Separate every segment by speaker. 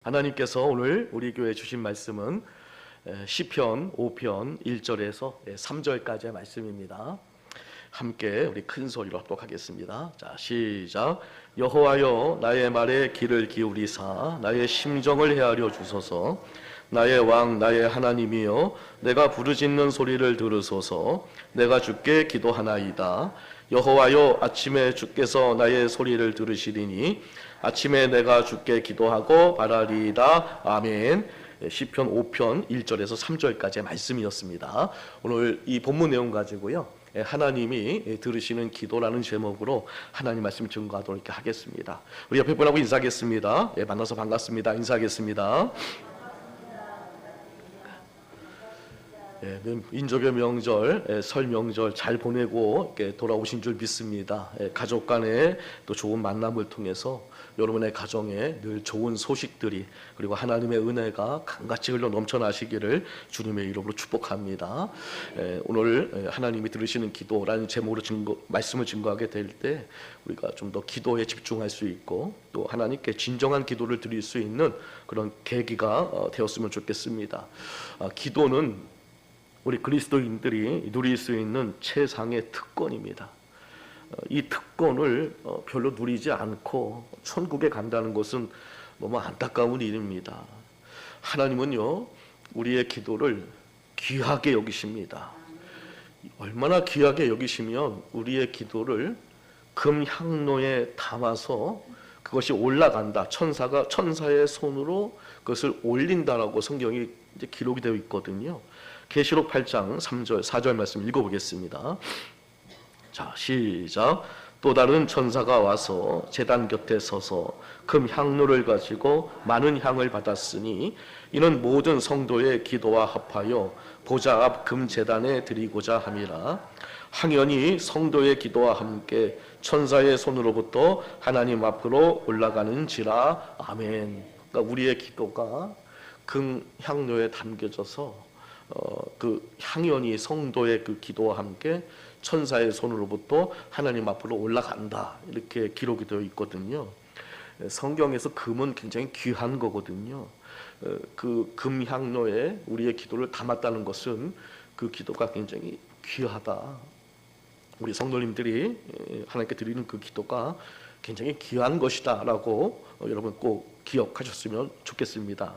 Speaker 1: 하나님께서 오늘 우리 교회에 주신 말씀은 시편 5편 1절에서 3절까지의 말씀입니다. 함께 우리 큰 소리로 합독하겠습니다. 자, 시작. 여호와여, 나의 말에 귀를 기울이사 나의 심정을 헤아려 주소서. 나의 왕 나의 하나님이여, 내가 부르짖는 소리를 들으소서. 내가 주께 기도하나이다. 여호와여, 아침에 주께서 나의 소리를 들으시리니 아침에 내가 주께 기도하고 바라리이다. 아멘. 시편 5편 1절에서 3절까지의 말씀이었습니다. 오늘 이 본문 내용 가지고요, 하나님이 들으시는 기도라는 제목으로 하나님 말씀 증거하도록 이렇게 하겠습니다. 우리 옆에 분하고 인사하겠습니다. 만나서 반갑습니다. 인사하겠습니다. 인족의 명절, 설 명절 잘 보내고 이렇게 돌아오신 줄 믿습니다. 가족 간의 또 좋은 만남을 통해서 여러분의 가정에 늘 좋은 소식들이, 그리고 하나님의 은혜가 강같이 흘러 넘쳐나시기를 주님의 이름으로 축복합니다. 오늘 하나님이 들으시는 기도라는 제목으로 말씀을 증거하게 될 때 우리가 좀 더 기도에 집중할 수 있고 또 하나님께 진정한 기도를 드릴 수 있는 그런 계기가 되었으면 좋겠습니다. 기도는 우리 그리스도인들이 누릴 수 있는 최상의 특권입니다. 이 특권을 별로 누리지 않고 천국에 간다는 것은 너무 안타까운 일입니다. 하나님은요, 우리의 기도를 귀하게 여기십니다. 얼마나 귀하게 여기시면 우리의 기도를 금향로에 담아서 그것이 올라간다. 천사의 손으로 그것을 올린다라고 성경이 이제 기록이 되어 있거든요. 계시록 8장 3절 4절 말씀 읽어보겠습니다. 자, 시작. 또 다른 천사가 와서 제단 곁에 서서 금 향로를 가지고 많은 향을 받았으니 이는 모든 성도의 기도와 합하여 보좌 앞 금 제단에 드리고자 함이라. 향연이 성도의 기도와 함께 천사의 손으로부터 하나님 앞으로 올라가는지라. 아멘. 그러니까 우리의 기도가 금 향로에 담겨져서 그 향연이 성도의 그 기도와 함께 천사의 손으로부터 하나님 앞으로 올라간다, 이렇게 기록이 되어 있거든요. 성경에서 금은 굉장히 귀한 거거든요. 그 금향로에 우리의 기도를 담았다는 것은 그 기도가 굉장히 귀하다. 우리 성도님들이 하나님께 드리는 그 기도가 굉장히 귀한 것이다 라고 여러분 꼭 기억하셨으면 좋겠습니다.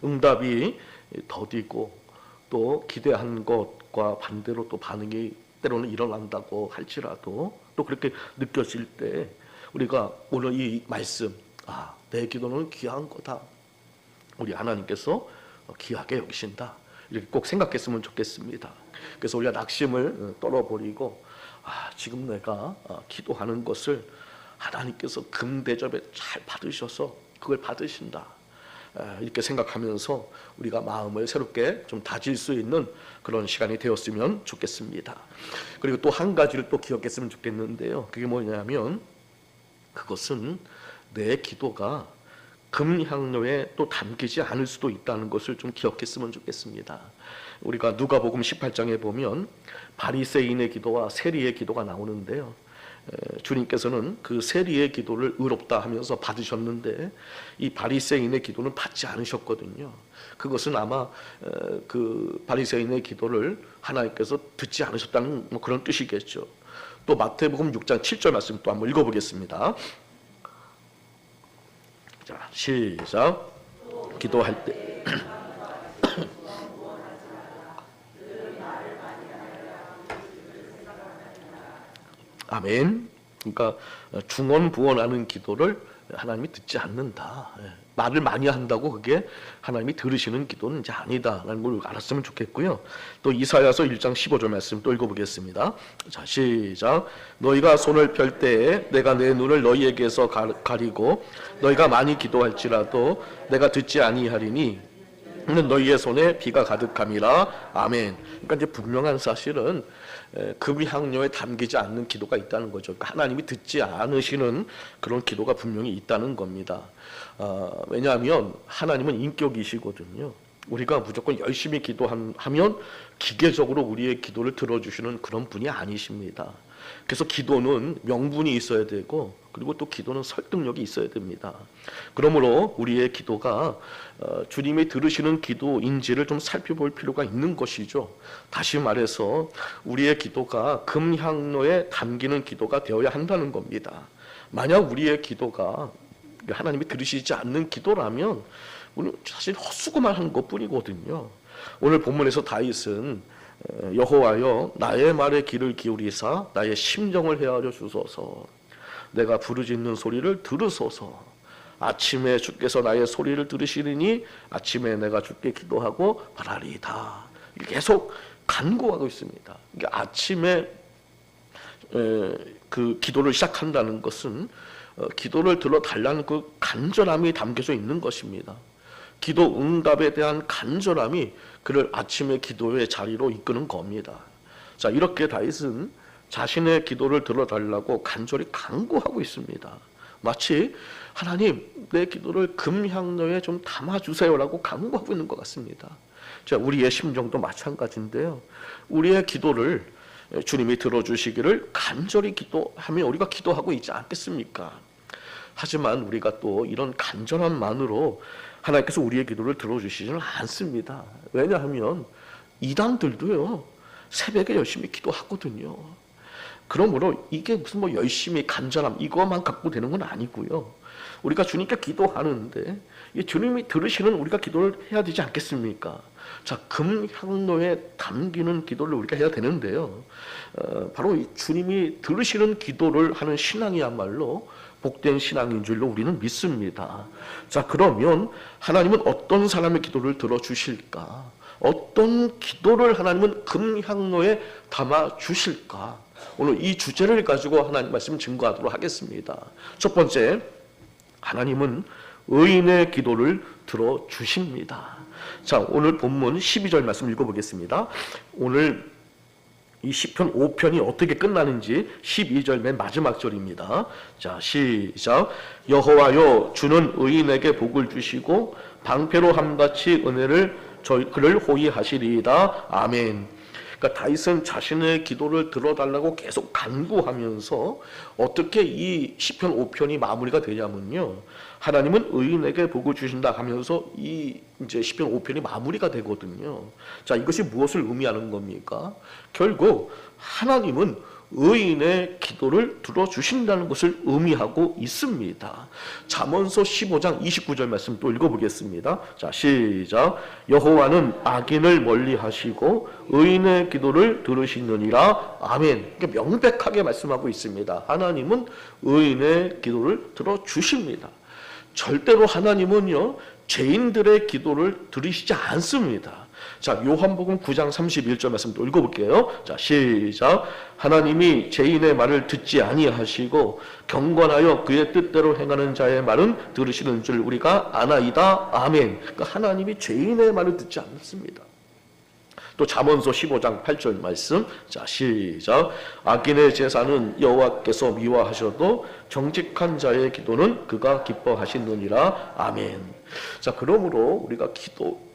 Speaker 1: 응답이 더디고 또 기대한 것과 반대로 또 반응이 때로는 일어난다고 할지라도 또 그렇게 느껴질 때 우리가 오늘 이 말씀, 내 기도는 귀한 거다, 우리 하나님께서 귀하게 여기신다, 이렇게 꼭 생각했으면 좋겠습니다. 그래서 우리가 낙심을 떨어버리고 지금 내가 기도하는 것을 하나님께서 금대접에 잘 받으셔서 그걸 받으신다, 이렇게 생각하면서 우리가 마음을 새롭게 좀 다질 수 있는 그런 시간이 되었으면 좋겠습니다. 그리고 또 한 가지를 또 기억했으면 좋겠는데요, 그게 뭐냐면 그것은 내 기도가 금향로에 또 담기지 않을 수도 있다는 것을 좀 기억했으면 좋겠습니다. 우리가 누가복음 18장에 보면 바리새인의 기도와 세리의 기도가 나오는데요, 주님께서는 그 세리의 기도를 의롭다 하면서 받으셨는데 이 바리새인의 기도는 받지 않으셨거든요. 그것은 아마 그 바리새인의 기도를 하나님께서 듣지 않으셨다는 그런 뜻이겠죠. 또 마태복음 6장 7절 말씀 또 한번 읽어보겠습니다. 자, 시작. 기도할 때 아멘. 그러니까 중언부언하는 기도를 하나님이 듣지 않는다. 말을 많이 한다고 그게 하나님이 들으시는 기도는 이제 아니다라는 걸 알았으면 좋겠고요. 또 이사야서 1장 15절 말씀 또 읽어보겠습니다. 자, 시작. 너희가 손을 펼 때에 내가 내 눈을 너희에게서 가리고 너희가 많이 기도할지라도 내가 듣지 아니하리니 이는 너희의 손에 비가 가득함이라. 아멘. 그러니까 이제 분명한 사실은 금향로에 담기지 않는 기도가 있다는 거죠. 그러니까 하나님이 듣지 않으시는 그런 기도가 분명히 있다는 겁니다. 왜냐하면 하나님은 인격이시거든요. 우리가 무조건 열심히 기도하면 기계적으로 우리의 기도를 들어주시는 그런 분이 아니십니다. 그래서 기도는 명분이 있어야 되고, 그리고 또 기도는 설득력이 있어야 됩니다. 그러므로 우리의 기도가 주님이 들으시는 기도인지를 좀 살펴볼 필요가 있는 것이죠. 다시 말해서 우리의 기도가 금향로에 담기는 기도가 되어야 한다는 겁니다. 만약 우리의 기도가 하나님이 들으시지 않는 기도라면 우리는 사실 헛수고만 한 것뿐이거든요. 오늘 본문에서 다윗은 여호와여 나의 말에 귀를 기울이사 나의 심정을 헤아려 주소서. 내가 부르짖는 소리를 들으소서. 아침에 주께서 나의 소리를 들으시리니 아침에 내가 주께 기도하고 바라리이다. 계속 간구하고 있습니다. 아침에 그 기도를 시작한다는 것은 기도를 들어달라는 그 간절함이 담겨져 있는 것입니다. 기도 응답에 대한 간절함이 그를 아침의 기도의 자리로 이끄는 겁니다. 자, 이렇게 다윗은 자신의 기도를 들어달라고 간절히 간구하고 있습니다. 마치 하나님 내 기도를 금향로에 좀 담아주세요라고 간구하고 있는 것 같습니다. 자, 우리의 심정도 마찬가지인데요. 우리의 기도를 주님이 들어주시기를 간절히 기도하며 우리가 기도하고 있지 않겠습니까? 하지만 우리가 또 이런 간절함만으로 하나님께서 우리의 기도를 들어주시지는 않습니다. 왜냐하면 이단들도요 새벽에 열심히 기도하거든요. 그러므로 이게 무슨 뭐 열심히 간절함 이것만 갖고 되는 건 아니고요. 우리가 주님께 기도하는데 주님이 들으시는 우리가 기도를 해야 되지 않겠습니까? 자, 금향로에 담기는 기도를 우리가 해야 되는데요. 바로 이 주님이 들으시는 기도를 하는 신앙이야말로 복된 신앙인 줄로 우리는 믿습니다. 자, 그러면 하나님은 어떤 사람의 기도를 들어주실까? 어떤 기도를 하나님은 금향로에 담아주실까? 오늘 이 주제를 가지고 하나님 말씀 증거하도록 하겠습니다. 첫 번째, 하나님은 의인의 기도를 들어주십니다. 자, 오늘 본문 12절 말씀 읽어보겠습니다. 오늘 이 시편 5편이 어떻게 끝나는지 12절 맨 마지막 절입니다. 자, 시작. 여호와여 주는 의인에게 복을 주시고 방패로 함같이 은혜를 그를 호위하시리이다. 아멘. 그러니까 다윗은 자신의 기도를 들어달라고 계속 간구하면서 어떻게 이 시편 5편이 마무리가 되냐면요. 하나님은 의인에게 복을 주신다 하면서 이 이제 시편 5편이 마무리가 되거든요. 자, 이것이 무엇을 의미하는 겁니까? 결국 하나님은 의인의 기도를 들어주신다는 것을 의미하고 있습니다. 잠언서 15장 29절 말씀 또 읽어보겠습니다. 자, 시작. 여호와는 악인을 멀리하시고 의인의 기도를 들으시느니라. 아멘. 이렇게 명백하게 말씀하고 있습니다. 하나님은 의인의 기도를 들어주십니다. 절대로 하나님은요 죄인들의 기도를 들으시지 않습니다. 자, 요한복음 9장 31절 말씀 또 읽어볼게요. 자, 시작. 하나님이 죄인의 말을 듣지 아니하시고 경건하여 그의 뜻대로 행하는 자의 말은 들으시는 줄 우리가 아나이다. 아멘. 그러니까 하나님이 죄인의 말을 듣지 않습니다. 또 잠언서 15장 8절 말씀. 자, 시작. 악인의 제사는 여호와께서 미워하셔도 정직한 자의 기도는 그가 기뻐하시느니라. 아멘. 자, 그러므로 우리가 기도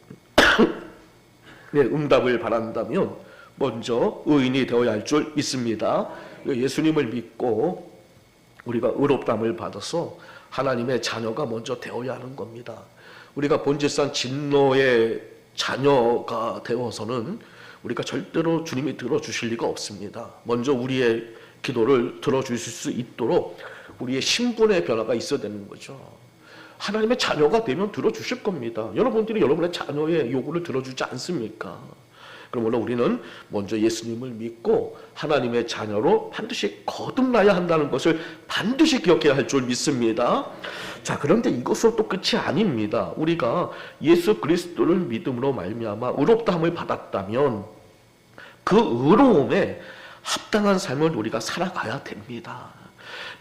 Speaker 1: 응답을 바란다면 먼저 의인이 되어야 할 줄 믿습니다. 예수님을 믿고 우리가 의롭다함을 받아서 하나님의 자녀가 먼저 되어야 하는 겁니다. 우리가 본질상 진노의 자녀가 되어서는 우리가 절대로 주님이 들어주실 리가 없습니다. 먼저 우리의 기도를 들어주실 수 있도록 우리의 신분의 변화가 있어야 되는 거죠. 하나님의 자녀가 되면 들어주실 겁니다. 여러분들이 여러분의 자녀의 요구를 들어주지 않습니까? 그러므로 우리는 먼저 예수님을 믿고 하나님의 자녀로 반드시 거듭나야 한다는 것을 반드시 기억해야 할 줄 믿습니다. 자, 그런데 이것으로 또 끝이 아닙니다. 우리가 예수 그리스도를 믿음으로 말미암아 의롭다함을 받았다면 그 의로움에 합당한 삶을 우리가 살아가야 됩니다.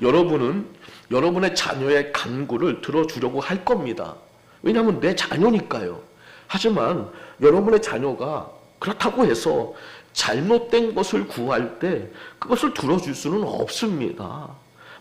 Speaker 1: 여러분은 여러분의 자녀의 간구를 들어주려고 할 겁니다. 왜냐하면 내 자녀니까요. 하지만 여러분의 자녀가 그렇다고 해서 잘못된 것을 구할 때 그것을 들어줄 수는 없습니다.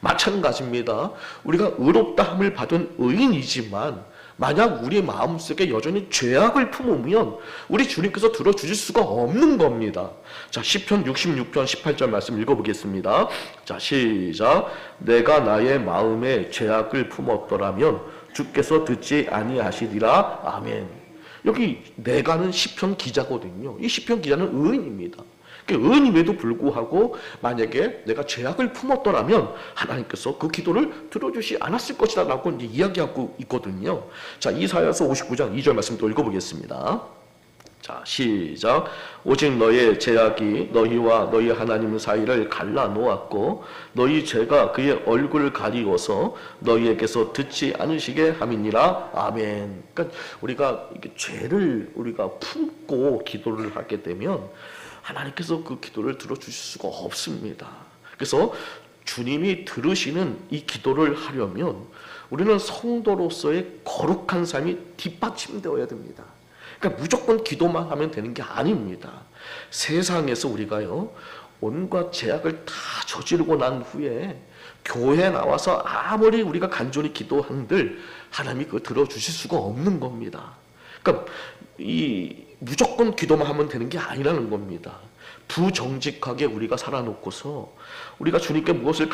Speaker 1: 마찬가지입니다. 우리가 의롭다함을 받은 의인이지만 만약 우리 마음속에 여전히 죄악을 품으면 우리 주님께서 들어주실 수가 없는 겁니다. 자, 시편 66편 18절 말씀 읽어보겠습니다. 자, 시작. 내가 나의 마음에 죄악을 품었더라면 주께서 듣지 아니하시리라. 아멘. 여기 내가는 시편 기자거든요. 이 시편 기자는 의인입니다. 의인임에도 불구하고 만약에 내가 죄악을 품었더라면 하나님께서 그 기도를 들어주시 않았을 것이다 라고 이제 이야기하고 있거든요. 자, 이사야서 59장 2절 말씀 또 읽어보겠습니다. 자, 시작. 오직 너의 죄악이 너희와 너희 하나님 사이를 갈라놓았고 너희 죄가 그의 얼굴을 가리워서 너희에게서 듣지 않으시게 함이니라. 아멘. 그러니까 우리가 이렇게 죄를 우리가 품고 기도를 하게 되면 하나님께서 그 기도를 들어주실 수가 없습니다. 그래서 주님이 들으시는 이 기도를 하려면 우리는 성도로서의 거룩한 삶이 뒷받침되어야 됩니다. 그러니까 무조건 기도만 하면 되는 게 아닙니다. 세상에서 우리가요, 온갖 죄악을 다 저지르고 난 후에 교회에 나와서 아무리 우리가 간절히 기도한들 하나님이 그걸 들어주실 수가 없는 겁니다. 그러니까 무조건 기도만 하면 되는 게 아니라는 겁니다. 부정직하게 우리가 살아놓고서 우리가 주님께 무엇을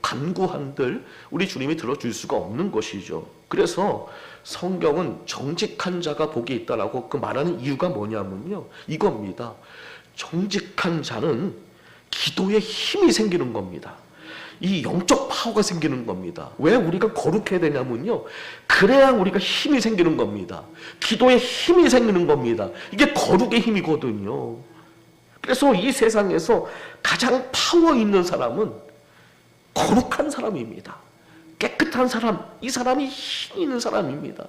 Speaker 1: 간구한들 우리 주님이 들어줄 수가 없는 것이죠. 그래서 성경은 정직한 자가 복이 있다라고 그 말하는 이유가 뭐냐면요, 이겁니다. 정직한 자는 기도에 힘이 생기는 겁니다. 이 영적 파워가 생기는 겁니다. 왜 우리가 거룩해야 되냐면요, 그래야 우리가 힘이 생기는 겁니다. 기도에 힘이 생기는 겁니다. 이게 거룩의 힘이거든요. 그래서 이 세상에서 가장 파워 있는 사람은 거룩한 사람입니다. 깨끗한 사람, 이 사람이 힘 있는 사람입니다.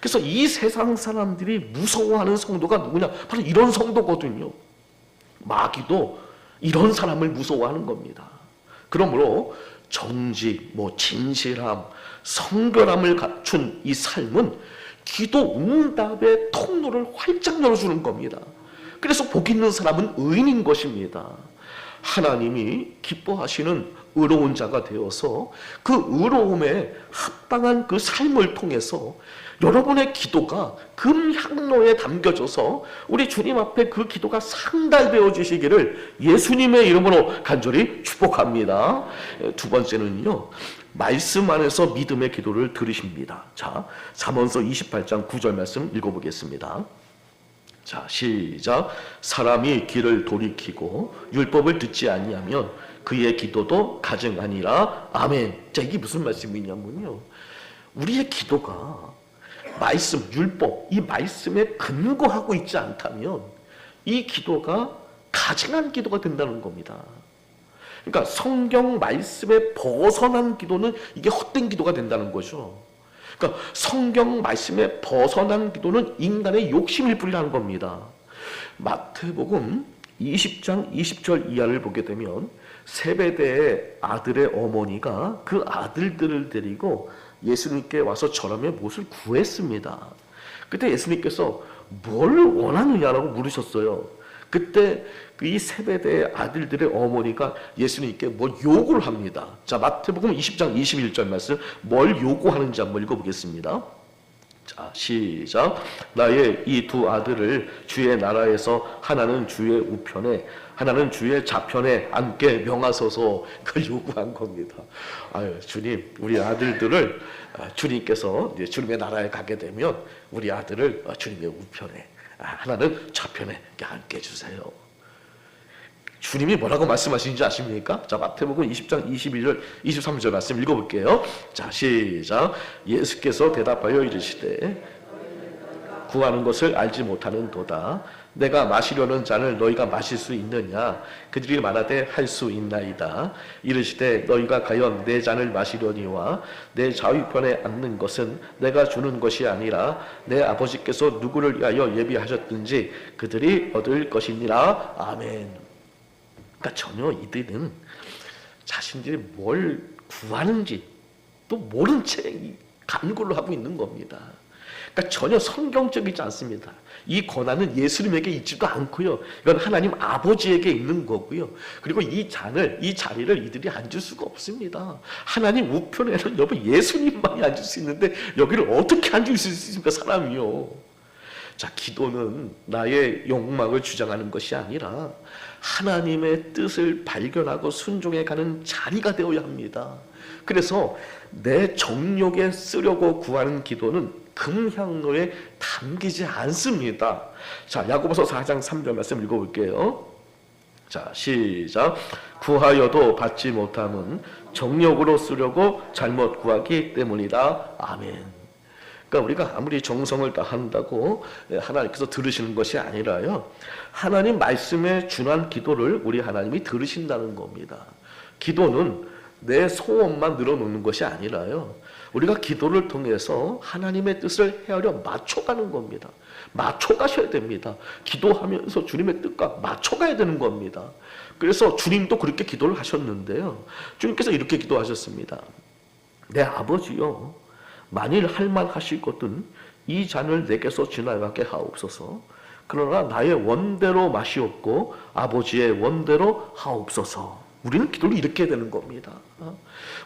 Speaker 1: 그래서 이 세상 사람들이 무서워하는 성도가 누구냐? 바로 이런 성도거든요. 마귀도 이런 사람을 무서워하는 겁니다. 그러므로 정직, 진실함, 성결함을 갖춘 이 삶은 기도 응답의 통로를 활짝 열어주는 겁니다. 그래서 복 있는 사람은 의인인 것입니다. 하나님이 기뻐하시는 의로운 자가 되어서 그 의로움에 합당한 그 삶을 통해서 여러분의 기도가 금향로에 담겨져서 우리 주님 앞에 그 기도가 상달되어 주시기를 예수님의 이름으로 간절히 축복합니다. 두 번째는요, 말씀 안에서 믿음의 기도를 들으십니다. 자, 잠언서 28장 9절 말씀 읽어보겠습니다. 자, 시작. 사람이 길을 돌이키고 율법을 듣지 아니하면 그의 기도도 가증하니라. 아멘. 자, 이게 무슨 말씀이냐면요, 우리의 기도가 말씀, 율법, 이 말씀에 근거하고 있지 않다면 이 기도가 가증한 기도가 된다는 겁니다. 그러니까 성경 말씀에 벗어난 기도는 이게 헛된 기도가 된다는 거죠. 그러니까 성경 말씀에 벗어난 기도는 인간의 욕심일 뿐이라는 겁니다. 마태복음 20장 20절 이하를 보게 되면 세베대의 아들의 어머니가 그 아들들을 데리고 예수님께 와서 저ram의 무엇을 구했습니다. 그때 예수님께서 뭘 원하느냐라고 물으셨어요. 그때 이 세베대의 아들들의 어머니가 예수님께 뭘 요구를 합니다. 자, 마태복음 20장 21절 말씀, 뭘 요구하는지 한번 읽어보겠습니다. 자, 시작. 나의 이 두 아들을 주의 나라에서 하나는 주의 우편에 하나는 주의 좌편에 앉게 명하소서. 그걸 요구한 겁니다. 아유, 주님, 우리 아들들을 주님께서 이제 주님의 나라에 가게 되면 우리 아들을 주님의 우편에 하나는 좌편에 앉게 해주세요. 주님이 뭐라고 말씀하시는지 아십니까? 자, 마태복음 20장 22절 23절 말씀 읽어볼게요. 자, 시작. 예수께서 대답하여 이르시되 구하는 것을 알지 못하는 도다. 내가 마시려는 잔을 너희가 마실 수 있느냐? 그들이 말하되 할 수 있나이다. 이르시되 너희가 과연 내 잔을 마시려니와 내 좌우편에 앉는 것은 내가 주는 것이 아니라 내 아버지께서 누구를 위하여 예비하셨든지 그들이 얻을 것이니라. 아멘. 그러니까 전혀 이들은 자신들이 뭘 구하는지 또 모른 채 간구를 하고 있는 겁니다. 그러니까 전혀 성경적이지 않습니다. 이 권한은 예수님에게 있지도 않고요. 이건 하나님 아버지에게 있는 거고요. 그리고 이 자리를 이들이 앉을 수가 없습니다. 하나님 우편에는 여러분 예수님만이 앉을 수 있는데 여기를 어떻게 앉을 수 있습니까? 사람이요. 자, 기도는 나의 욕망을 주장하는 것이 아니라 하나님의 뜻을 발견하고 순종해 가는 자리가 되어야 합니다. 그래서 내 정욕에 쓰려고 구하는 기도는 금향로에 담기지 않습니다. 자, 야고보서 4장 3절 말씀 읽어볼게요. 자, 시작. 구하여도 받지 못함은 정욕으로 쓰려고 잘못 구하기 때문이다. 아멘. 그러니까 우리가 아무리 정성을 다한다고 하나님께서 들으시는 것이 아니라요, 하나님 말씀에 준한 기도를 우리 하나님이 들으신다는 겁니다. 기도는 내 소원만 늘어놓는 것이 아니라요, 우리가 기도를 통해서 하나님의 뜻을 헤아려 맞춰가는 겁니다. 맞춰가셔야 됩니다. 기도하면서 주님의 뜻과 맞춰가야 되는 겁니다. 그래서 주님도 그렇게 기도를 하셨는데요, 주님께서 이렇게 기도하셨습니다. 내 아버지요, 만일 할만하시거든 이 잔을 내게서 지나가게 하옵소서. 그러나 나의 원대로 마시옵고 아버지의 원대로 하옵소서. 우리는 기도를 이렇게 해야 되는 겁니다.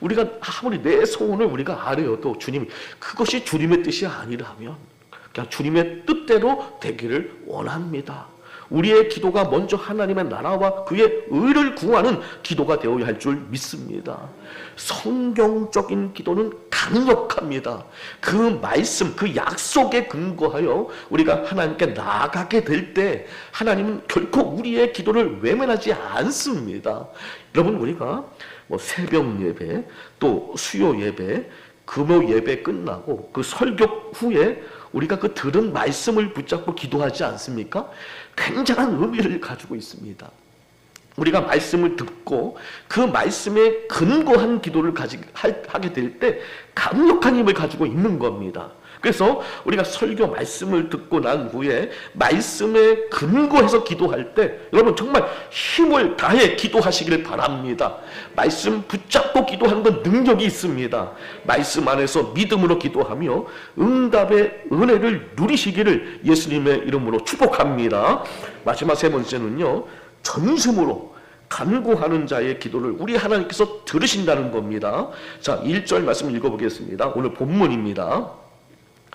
Speaker 1: 우리가 아무리 내 소원을 우리가 아뢰어도 주님, 그것이 주님의 뜻이 아니라면 그냥 주님의 뜻대로 되기를 원합니다. 우리의 기도가 먼저 하나님의 나라와 그의 의를 구하는 기도가 되어야 할 줄 믿습니다. 성경적인 기도는 강력합니다. 그 말씀, 그 약속에 근거하여 우리가 하나님께 나아가게 될 때 하나님은 결코 우리의 기도를 외면하지 않습니다. 여러분, 우리가 새벽 예배, 또 수요 예배, 금요 예배 끝나고 그 설교 후에 우리가 그 들은 말씀을 붙잡고 기도하지 않습니까? 굉장한 의미를 가지고 있습니다. 우리가 말씀을 듣고 그 말씀에 근거한 기도를 하게 될 때 강력한 힘을 가지고 있는 겁니다. 그래서 우리가 설교 말씀을 듣고 난 후에 말씀에 근거해서 기도할 때 여러분 정말 힘을 다해 기도하시기를 바랍니다. 말씀 붙잡고 기도하는 건 능력이 있습니다. 말씀 안에서 믿음으로 기도하며 응답의 은혜를 누리시기를 예수님의 이름으로 축복합니다. 마지막 세 번째는요, 전심으로 간구하는 자의 기도를 우리 하나님께서 들으신다는 겁니다. 자, 1절 말씀 읽어보겠습니다. 오늘 본문입니다.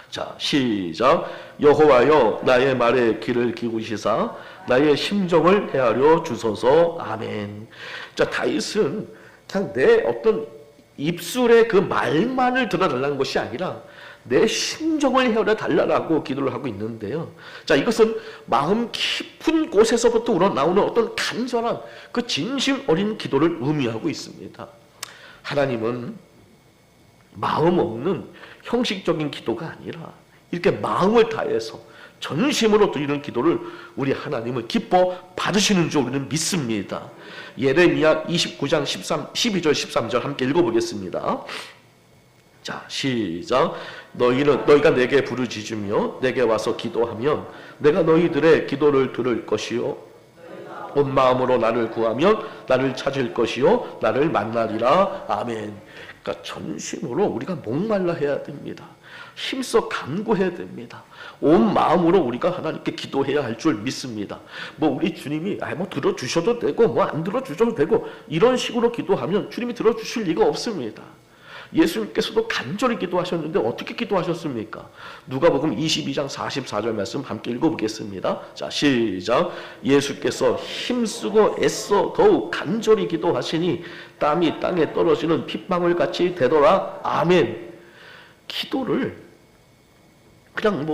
Speaker 1: 자, 시작. 여호와여 나의 말에 귀를 기울이시사 나의 심정을 헤아려 주소서. 아멘. 자, 다윗은 그냥 내 어떤 입술의 그 말만을 들어달라는 것이 아니라 내 심정을 헤아려 달라고 기도를 하고 있는데요. 자, 이것은 마음 깊은 곳에서부터 우러나오는 어떤 간절한 그 진심 어린 기도를 의미하고 있습니다. 하나님은 마음 없는 형식적인 기도가 아니라 이렇게 마음을 다해서 전심으로 드리는 기도를 우리 하나님은 기뻐 받으시는 줄 우리는 믿습니다. 예레미야 29장 12절 13절 함께 읽어보겠습니다. 자, 시작. 너희가 내게 부르짖으며 내게 와서 기도하면 내가 너희들의 기도를 들을 것이요 온 마음으로 나를 구하면 나를 찾을 것이요 나를 만나리라. 아멘. 그러니까 전심으로 우리가 목말라 해야 됩니다. 힘써 간구해야 됩니다. 온 마음으로 우리가 하나님께 기도해야 할 줄 믿습니다. 우리 주님이 들어주셔도 되고 안 들어주셔도 되고 이런 식으로 기도하면 주님이 들어주실 리가 없습니다. 예수님께서도 간절히 기도하셨는데 어떻게 기도하셨습니까? 누가복음 22장 44절 말씀 함께 읽어보겠습니다. 자, 시작. 예수께서 힘쓰고 애써 더욱 간절히 기도하시니 땀이 땅에 떨어지는 핏방울 같이 되더라. 아멘. 기도를 그냥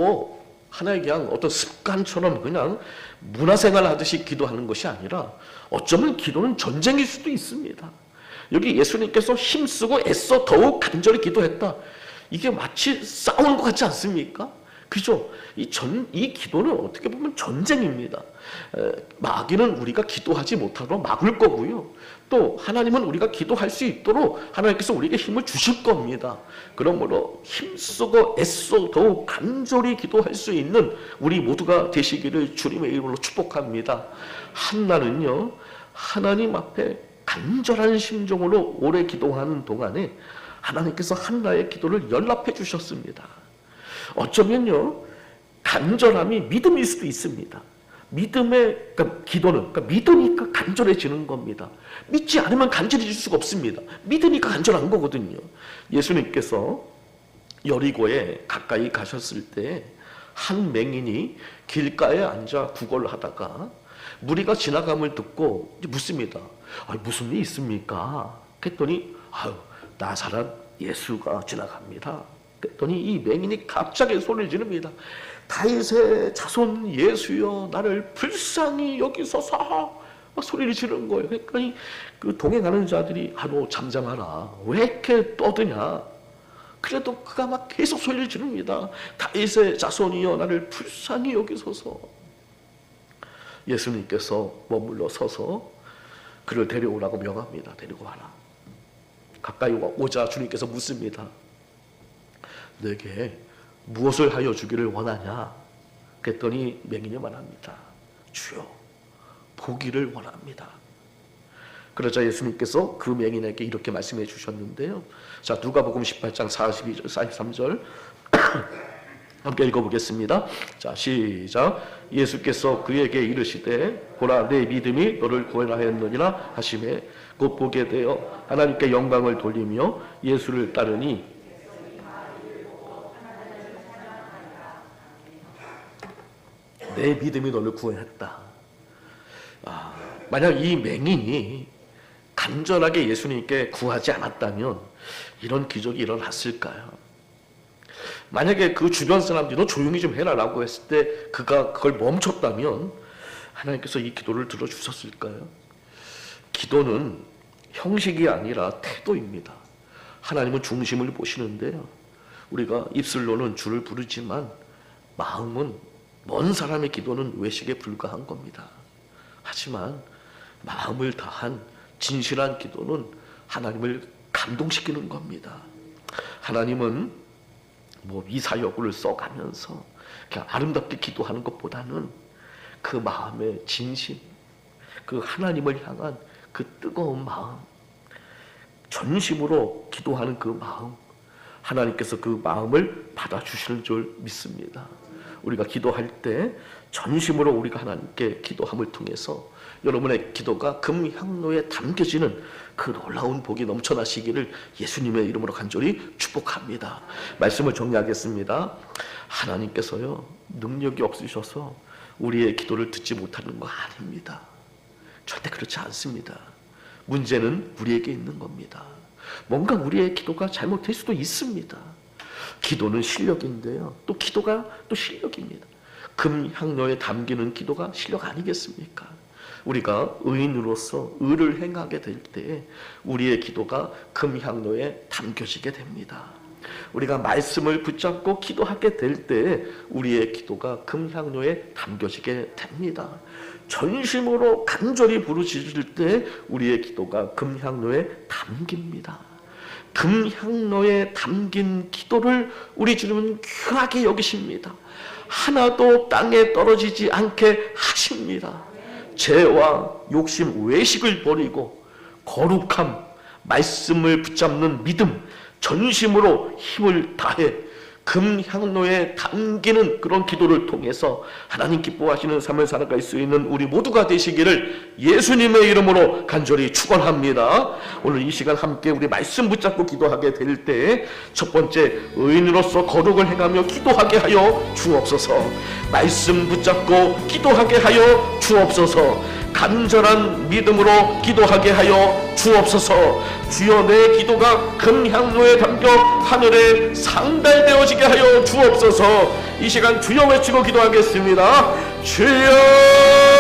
Speaker 1: 하나의 그냥 어떤 습관처럼 그냥 문화생활 하듯이 기도하는 것이 아니라 어쩌면 기도는 전쟁일 수도 있습니다. 여기 예수님께서 힘쓰고 애써 더욱 간절히 기도했다. 이게 마치 싸우는 것 같지 않습니까? 그죠? 이 기도는 어떻게 보면 전쟁입니다. 마귀는 우리가 기도하지 못하도록 막을 거고요. 또 하나님은 우리가 기도할 수 있도록 하나님께서 우리에게 힘을 주실 겁니다. 그러므로 힘쓰고 애써 더욱 간절히 기도할 수 있는 우리 모두가 되시기를 주님의 이름으로 축복합니다. 한나는요, 하나님 앞에 간절한 심정으로 오래 기도하는 동안에 하나님께서 한나의 기도를 연락해 주셨습니다. 어쩌면요, 간절함이 믿음일 수도 있습니다. 믿음의, 그러니까 기도는, 그러니까 믿으니까 간절해지는 겁니다. 믿지 않으면 간절해질 수가 없습니다. 믿으니까 간절한 거거든요. 예수님께서 여리고에 가까이 가셨을 때 한 맹인이 길가에 앉아 구걸을 하다가 무리가 지나감을 듣고 묻습니다. 무슨 일 있습니까? 그랬더니 나사렛 예수가 지나갑니다. 그랬더니 이 맹인이 갑자기 소리를 지릅니다. 다윗의 자손 예수여, 나를 불쌍히 여기소서. 막 소리를 지르는 거예요. 그러니까 그 동행하는 자들이 너 잠잠하라, 왜 이렇게 떠드냐. 그래도 그가 막 계속 소리를 지릅니다. 다윗의 자손이여, 나를 불쌍히 여기소서. 예수님께서 머물러 서서 그를 데려오라고 명합니다. 데리고 와라. 가까이 오자 주님께서 묻습니다. 내게 무엇을 하여 주기를 원하냐? 그랬더니 맹인이 말합니다. 주여, 보기를 원합니다. 그러자 예수님께서 그 맹인에게 이렇게 말씀해 주셨는데요. 자, 누가복음 18장 42절, 43절 함께 읽어보겠습니다. 자, 시작. 예수께서 그에게 이르시되 보라, 내 믿음이 너를 구원하였느니라 하시매 곧 보게 되어 하나님께 영광을 돌리며 예수를 따르니 내 믿음이 너를 구원했다. 만약 이 맹인이 간절하게 예수님께 구하지 않았다면 이런 기적이 일어났을까요? 만약에 그 주변 사람들이 너 조용히 좀 해라 라고 했을 때 그가 그걸 멈췄다면 하나님께서 이 기도를 들어주셨을까요? 기도는 형식이 아니라 태도입니다. 하나님은 중심을 보시는데요, 우리가 입술로는 주를 부르지만 마음은, 먼 사람의 기도는 외식에 불과한 겁니다. 하지만 마음을 다한 진실한 기도는 하나님을 감동시키는 겁니다. 하나님은 이사여구를 써가면서 그냥 아름답게 기도하는 것보다는 그 마음의 진심, 그 하나님을 향한 그 뜨거운 마음, 전심으로 기도하는 그 마음, 하나님께서 그 마음을 받아주시는 줄 믿습니다. 우리가 기도할 때 전심으로 우리가 하나님께 기도함을 통해서 여러분의 기도가 금향로에 담겨지는 그 놀라운 복이 넘쳐나시기를 예수님의 이름으로 간절히 축복합니다. 말씀을 정리하겠습니다. 하나님께서요, 능력이 없으셔서 우리의 기도를 듣지 못하는 거 아닙니다. 절대 그렇지 않습니다. 문제는 우리에게 있는 겁니다. 뭔가 우리의 기도가 잘못될 수도 있습니다. 기도는 실력인데요, 또 기도가 또 실력입니다. 금향로에 담기는 기도가 실력 아니겠습니까? 우리가 의인으로서 의를 행하게 될 때 우리의 기도가 금향로에 담겨지게 됩니다. 우리가 말씀을 붙잡고 기도하게 될 때 우리의 기도가 금향로에 담겨지게 됩니다. 전심으로 간절히 부르짖을 때 우리의 기도가 금향로에 담깁니다. 금향로에 담긴 기도를 우리 주님은 귀하게 여기십니다. 하나도 땅에 떨어지지 않게 하십니다. 죄와 욕심, 외식을 버리고 거룩함, 말씀을 붙잡는 믿음, 전심으로 힘을 다해 금향로에 담기는 그런 기도를 통해서 하나님 기뻐하시는 삶을 살아갈 수 있는 우리 모두가 되시기를 예수님의 이름으로 간절히 축원합니다. 오늘 이 시간 함께 우리 말씀 붙잡고 기도하게 될 때 첫 번째, 의인으로서 거룩을 행하며 기도하게 하여 주옵소서. 말씀 붙잡고 기도하게 하여 주옵소서. 간절한 믿음으로 기도하게 하여 주옵소서. 주여, 내 기도가 금향로에 담겨 하늘에 상달되어지게 하여 주옵소서. 이 시간 주여 외치고 기도하겠습니다. 주여.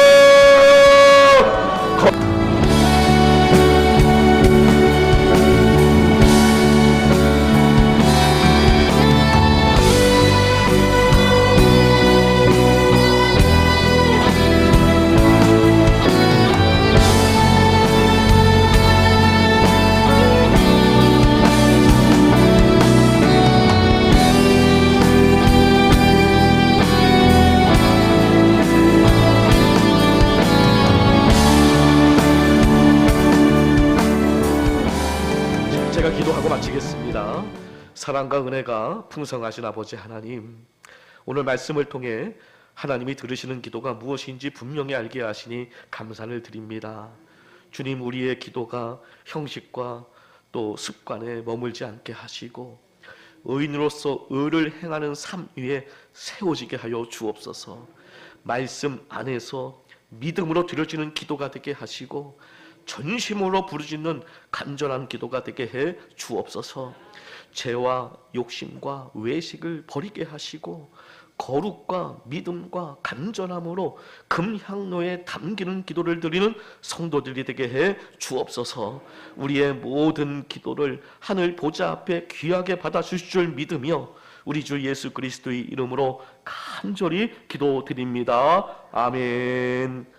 Speaker 1: 사랑과 은혜가 풍성하신 아버지 하나님, 오늘 말씀을 통해 하나님이 들으시는 기도가 무엇인지 분명히 알게 하시니 감사를 드립니다. 주님, 우리의 기도가 형식과 또 습관에 머물지 않게 하시고 의인으로서 의를 행하는 삶 위에 세워지게 하여 주옵소서. 말씀 안에서 믿음으로 드려지는 기도가 되게 하시고 전심으로 부르짖는 간절한 기도가 되게 해 주옵소서. 죄와 욕심과 외식을 버리게 하시고 거룩과 믿음과 간절함으로 금향로에 담기는 기도를 드리는 성도들이 되게 해 주옵소서. 우리의 모든 기도를 하늘 보좌 앞에 귀하게 받아주실 줄 믿으며 우리 주 예수 그리스도의 이름으로 간절히 기도드립니다. 아멘.